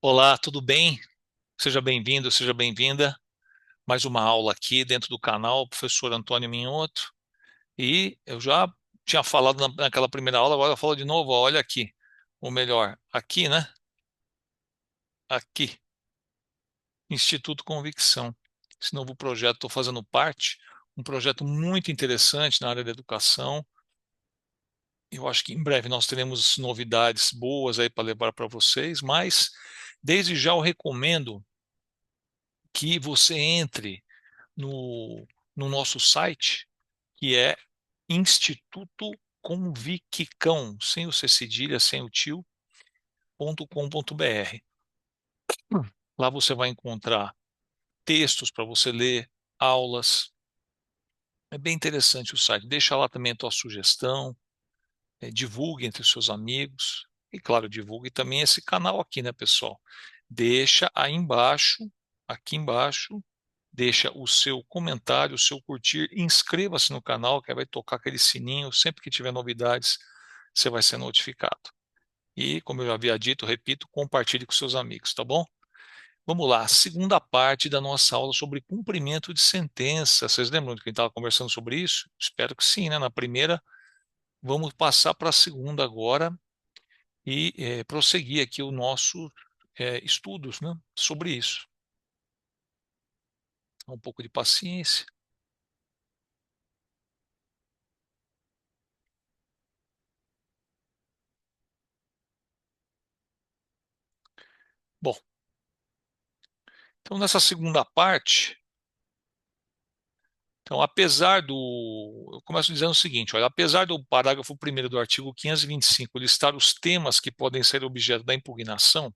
Olá, tudo bem? Seja bem-vindo, seja bem-vinda. Mais uma aula aqui dentro do canal, professor Antônio Minhoto. E eu já tinha falado naquela primeira aula, agora eu falo de novo. Ó, olha aqui, ou melhor, aqui, né? Aqui, Instituto Convicção. Esse novo projeto, estou fazendo parte, um projeto muito interessante na área da educação. Eu acho que em breve nós teremos novidades boas aí para levar para vocês, mas desde já eu recomendo que você entre no, no nosso site, que é Instituto Convicção, sem o C cedilha, sem o tio, .com.br. Lá você vai encontrar textos para você ler, aulas. É bem interessante o site. Deixa lá também a tua sugestão, divulgue entre os seus amigos. E claro, divulgue também esse canal aqui, né, pessoal? Deixa aí embaixo, aqui embaixo, deixa o seu comentário, o seu curtir, inscreva-se no canal, que aí vai tocar aquele sininho, sempre que tiver novidades, você vai ser notificado. E, como eu já havia dito, repito, compartilhe com seus amigos, tá bom? Vamos lá, segunda parte da nossa aula sobre cumprimento de sentença. Vocês lembram de quem estava conversando sobre isso? Espero que sim, né? Na primeira, vamos passar para a segunda agora e prosseguir aqui o nosso estudos, né, sobre isso. Um pouco de paciência. Bom, então nessa segunda parte, então apesar do, eu começo dizendo o seguinte, olha, apesar do parágrafo primeiro do artigo 525 listar os temas que podem ser objeto da impugnação,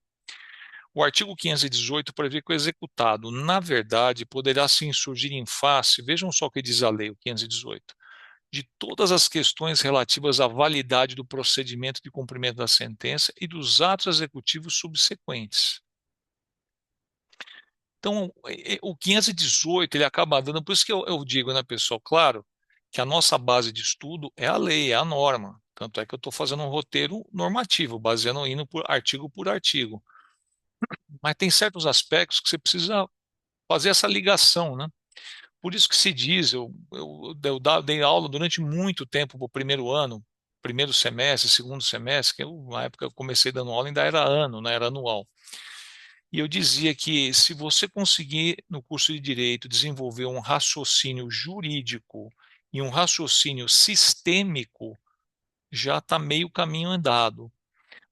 o artigo 518 prevê que o executado, na verdade, poderá se insurgir em face, vejam só o que diz a lei, o 518, de todas as questões relativas à validade do procedimento de cumprimento da sentença e dos atos executivos subsequentes. Então, o 518 ele acaba dando, por isso que eu digo, né, pessoal, claro, que a nossa base de estudo é a lei, é a norma. Tanto é que eu estou fazendo um roteiro normativo, baseando indo por artigo. Mas tem certos aspectos que você precisa fazer essa ligação, né? Por isso que se diz, dei aula durante muito tempo para o primeiro ano, primeiro semestre, segundo semestre, que eu, na época eu comecei dando aula, ainda era ano, né, era anual. E eu dizia que se você conseguir, no curso de Direito, desenvolver um raciocínio jurídico e um raciocínio sistêmico, já está meio caminho andado.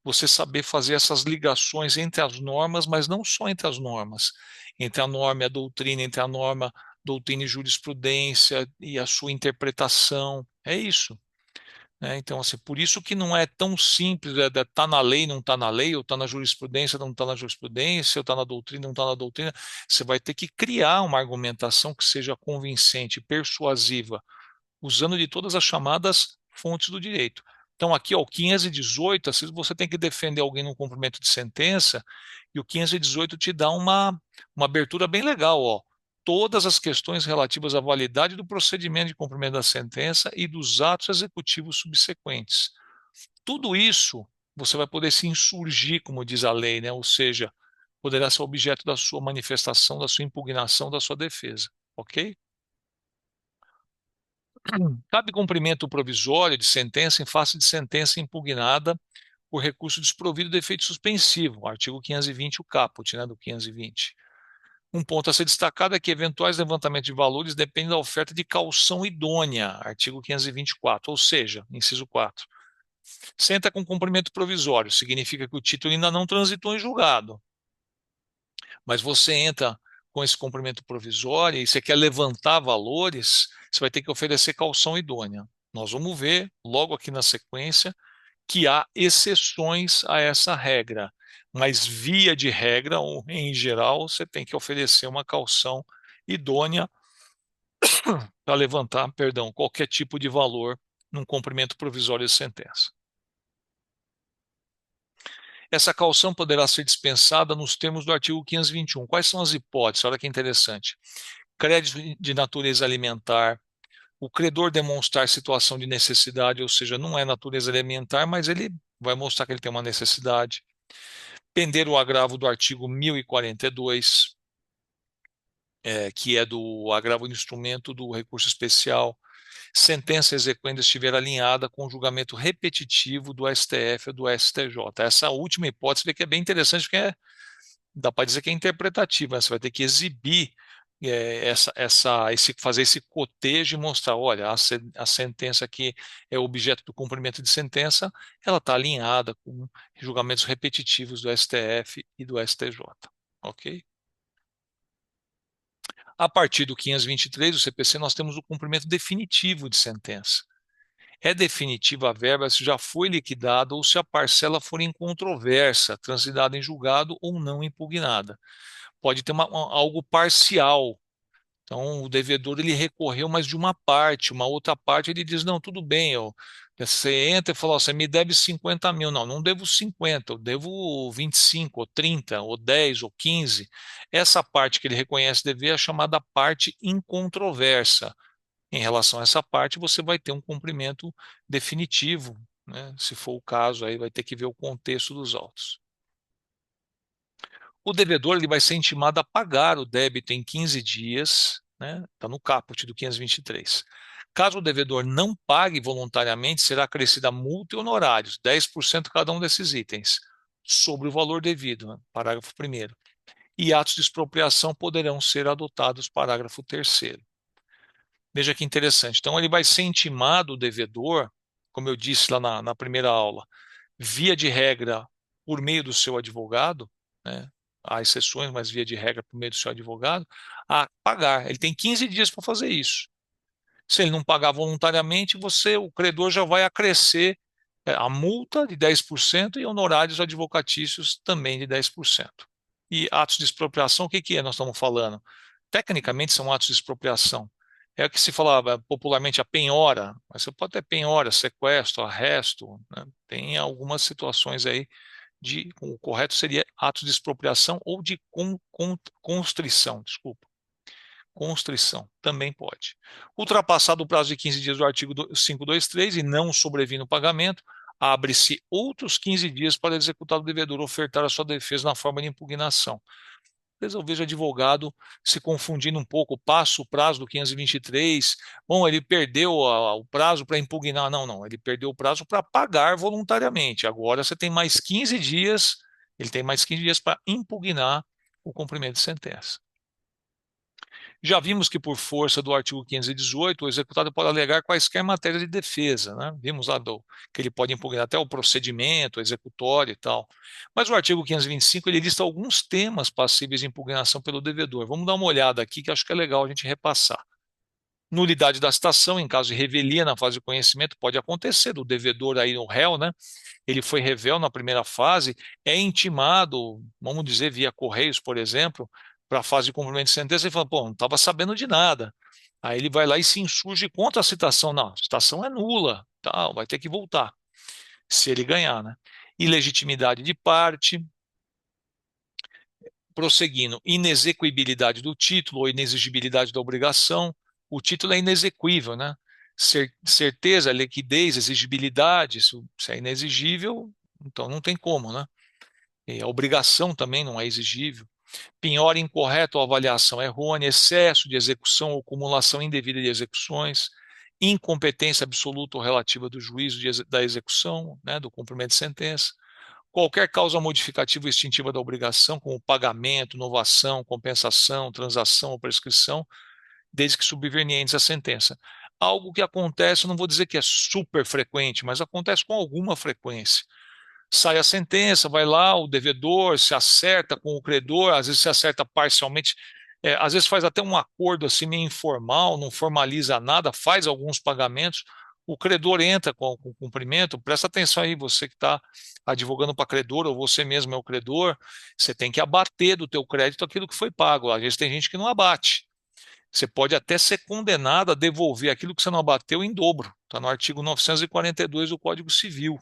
Você saber fazer essas ligações entre as normas, mas não só entre as normas, entre a norma e a doutrina, entre a norma, doutrina e jurisprudência e a sua interpretação. É isso. Né? Então, assim, por isso que não é tão simples, tá na lei, não está na lei, ou está na jurisprudência, não está na jurisprudência, ou está na doutrina, não está na doutrina. Você vai ter que criar uma argumentação que seja convincente, persuasiva, usando de todas as chamadas fontes do direito. Então, aqui, ó, o 518, às vezes você tem que defender alguém no cumprimento de sentença, e o 518 te dá uma abertura bem legal, ó. Todas as questões relativas à validade do procedimento de cumprimento da sentença e dos atos executivos subsequentes. Tudo isso você vai poder se insurgir, como diz a lei, né? Ou seja, poderá ser objeto da sua manifestação, da sua impugnação, da sua defesa. Ok? Cabe cumprimento provisório de sentença em face de sentença impugnada por recurso desprovido de efeito suspensivo, artigo 520, o caput, né, do 520. Um ponto a ser destacado é que eventuais levantamentos de valores dependem da oferta de caução idônea, artigo 524, ou seja, inciso 4. Senta com cumprimento provisório, significa que o título ainda não transitou em julgado, mas você entra com esse cumprimento provisório e você quer levantar valores, você vai ter que oferecer caução idônea. Nós vamos ver logo aqui na sequência que há exceções a essa regra, mas via de regra, ou em geral, você tem que oferecer uma caução idônea para levantar, perdão, qualquer tipo de valor num cumprimento provisório de sentença. Essa caução poderá ser dispensada nos termos do artigo 521. Quais são as hipóteses? Olha que interessante. Crédito de natureza alimentar, o credor demonstrar situação de necessidade, ou seja, não é natureza alimentar, mas ele vai mostrar que ele tem uma necessidade. pender o agravo do artigo 1042, que é do agravo do instrumento do recurso especial, sentença exequenda estiver alinhada com o julgamento repetitivo do STF ou do STJ. Essa última hipótese vê que é bem interessante, porque dá para dizer que é interpretativa, né? Você vai ter que exibir fazer esse cotejo e mostrar, olha, a sentença que é objeto do cumprimento de sentença, ela está alinhada com julgamentos repetitivos do STF e do STJ, ok? A partir do 523 do CPC, nós temos o cumprimento definitivo de sentença. É definitiva a verba se já foi liquidada ou se a parcela for incontroversa, transitada em julgado ou não impugnada. Pode ter algo parcial. Então, o devedor ele recorreu, mas de uma parte, uma outra parte ele diz, não, tudo bem, você entra e fala, ó, você me deve 50 mil. Não, não devo 50, eu devo 25, ou 30, ou 10, ou 15. Essa parte que ele reconhece dever é chamada parte incontroversa. Em relação a essa parte, você vai ter um cumprimento definitivo, né? Se for o caso, aí vai ter que ver o contexto dos autos. O devedor ele vai ser intimado a pagar o débito em 15 dias, né? Está no caput do 523. Caso o devedor não pague voluntariamente, será acrescida multa e honorários, 10% cada um desses itens, sobre o valor devido, né? Parágrafo 1º. E atos de expropriação poderão ser adotados, parágrafo 3º. Veja que interessante. Então, ele vai ser intimado, o devedor, como eu disse lá na primeira aula, via de regra, por meio do seu advogado, né? Há exceções, mas via de regra, por meio do seu advogado, a pagar. Ele tem 15 dias para fazer isso. Se ele não pagar voluntariamente, o credor já vai acrescer a multa de 10% e honorários advocatícios também de 10%. E atos de expropriação, o que que é? Nós estamos falando. Tecnicamente são atos de expropriação. É o que se falava popularmente a penhora, mas você pode ter penhora, sequestro, arresto, né? Tem algumas situações aí o correto seria atos de expropriação ou de constrição, desculpa. Constrição, também pode. Ultrapassado o prazo de 15 dias do artigo 523 e não sobrevindo o pagamento, abre-se outros 15 dias para executar o devedor ofertar a sua defesa na forma de impugnação. Às vezes eu vejo advogado se confundindo um pouco, passa o prazo do 523, bom, ele perdeu o prazo para impugnar. Não, não, ele perdeu o prazo para pagar voluntariamente. Agora você tem mais 15 dias, ele tem mais 15 dias para impugnar o cumprimento de sentença. Já vimos que, por força do artigo 518, o executado pode alegar quaisquer matérias de defesa, né? Vimos lá que ele pode impugnar até o procedimento, o executório e tal. Mas o artigo 525, ele lista alguns temas passíveis de impugnação pelo devedor. Vamos dar uma olhada aqui, que acho que é legal a gente repassar. Nulidade da citação, em caso de revelia na fase de conhecimento, pode acontecer, do devedor aí, o réu, né? Ele foi revel na primeira fase, é intimado, vamos dizer, via Correios, por exemplo, para a fase de cumprimento de sentença, e fala, pô, não estava sabendo de nada. Aí ele vai lá e se insurge contra a citação. Não, a citação é nula, tal, vai ter que voltar, se ele ganhar, né? Ilegitimidade de parte, prosseguindo, inexequibilidade do título ou inexigibilidade da obrigação. O título é inexequível, né? Certeza, liquidez, exigibilidade, se é inexigível, então não tem como, né? E a obrigação também não é exigível. Penhora incorreto ou avaliação errônea, excesso de execução ou acumulação indevida de execuções, incompetência absoluta ou relativa do juízo da execução, né, do cumprimento de sentença, qualquer causa modificativa ou extintiva da obrigação, como pagamento, novação, compensação, transação ou prescrição, desde que subvenientes à sentença. Algo que acontece, não vou dizer que é super frequente, mas acontece com alguma frequência. Sai a sentença, vai lá, o devedor se acerta com o credor, às vezes se acerta parcialmente, às vezes faz até um acordo assim meio informal, não formaliza nada, faz alguns pagamentos, o credor entra com o cumprimento, presta atenção aí, você que está advogando para credor, ou você mesmo é o credor, você tem que abater do teu crédito aquilo que foi pago. Às vezes tem gente que não abate. Você pode até ser condenado a devolver aquilo que você não abateu em dobro. Está no artigo 942 do Código Civil.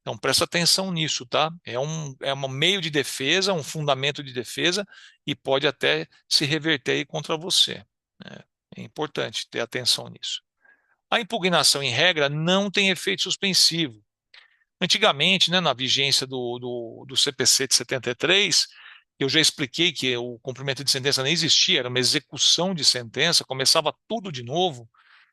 Então, presta atenção nisso, tá? É um meio de defesa, um fundamento de defesa e pode até se reverter aí contra você, né? É importante ter atenção nisso. A impugnação, em regra, não tem efeito suspensivo. Antigamente, né, na vigência do CPC de 73, eu já expliquei que o cumprimento de sentença nem existia, era uma execução de sentença, começava tudo de novo.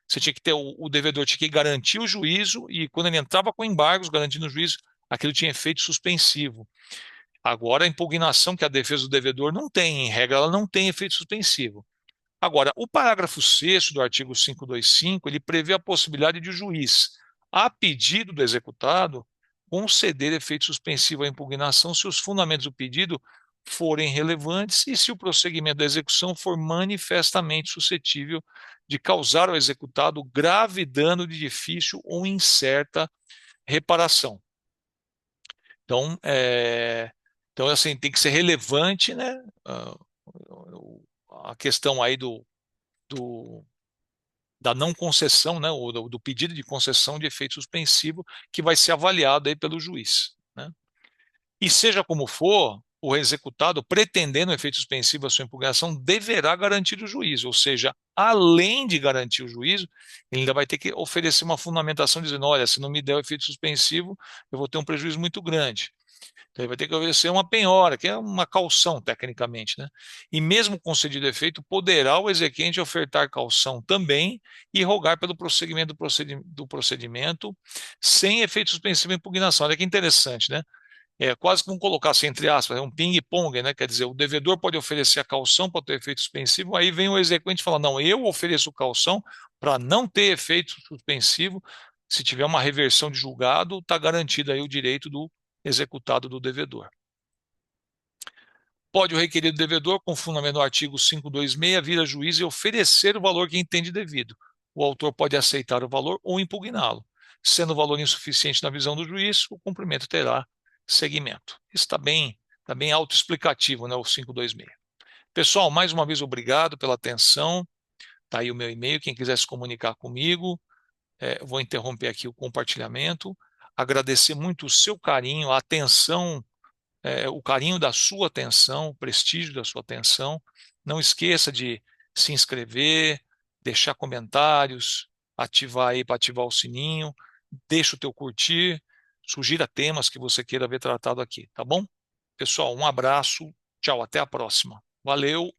Você tinha que ter o devedor tinha que garantir o juízo e quando ele entrava com embargos garantindo o juízo, aquilo tinha efeito suspensivo. Agora, a impugnação que a defesa do devedor não tem, em regra, ela não tem efeito suspensivo. Agora, o parágrafo 6º do artigo 525, ele prevê a possibilidade de o juiz, a pedido do executado, conceder efeito suspensivo à impugnação se os fundamentos do pedido forem relevantes e se o prosseguimento da execução for manifestamente suscetível de causar ao executado grave dano de difícil ou incerta reparação. Então, assim, tem que ser relevante, né? A questão aí do da não concessão, né, ou do pedido de concessão de efeito suspensivo, que vai ser avaliado aí pelo juiz, né? E seja como for, o executado, pretendendo o efeito suspensivo à sua impugnação, deverá garantir o juízo, ou seja, além de garantir o juízo, ele ainda vai ter que oferecer uma fundamentação dizendo, olha, se não me der o efeito suspensivo, eu vou ter um prejuízo muito grande. Então, ele vai ter que oferecer uma penhora, que é uma caução, tecnicamente, né? E mesmo concedido efeito, poderá o exequente ofertar caução também e rogar pelo prosseguimento do procedimento sem efeito suspensivo à impugnação. Olha que interessante, né? É quase como colocar assim, entre aspas, é um ping-pong, né? Quer dizer, o devedor pode oferecer a caução para ter efeito suspensivo, aí vem o exequente e fala, não, eu ofereço caução para não ter efeito suspensivo. Se tiver uma reversão de julgado, está garantido aí o direito do executado do devedor. Pode o requerido devedor, com fundamento no artigo 526, vir a juiz e oferecer o valor que entende devido. O autor pode aceitar o valor ou impugná-lo. Sendo o valor insuficiente na visão do juiz, o cumprimento terá seguimento. Isso tá bem autoexplicativo, né, o 526. Pessoal, mais uma vez obrigado pela atenção. Está aí o meu e-mail, quem quiser se comunicar comigo. Vou interromper aqui o compartilhamento. Agradecer muito o seu carinho, a atenção o carinho da sua atenção, o prestígio da sua atenção. Não esqueça de se inscrever, deixar comentários, ativar aí para ativar o sininho, deixa o teu curtir, sugira temas que você queira ver tratado aqui, tá bom? Pessoal, um abraço, tchau, até a próxima. Valeu!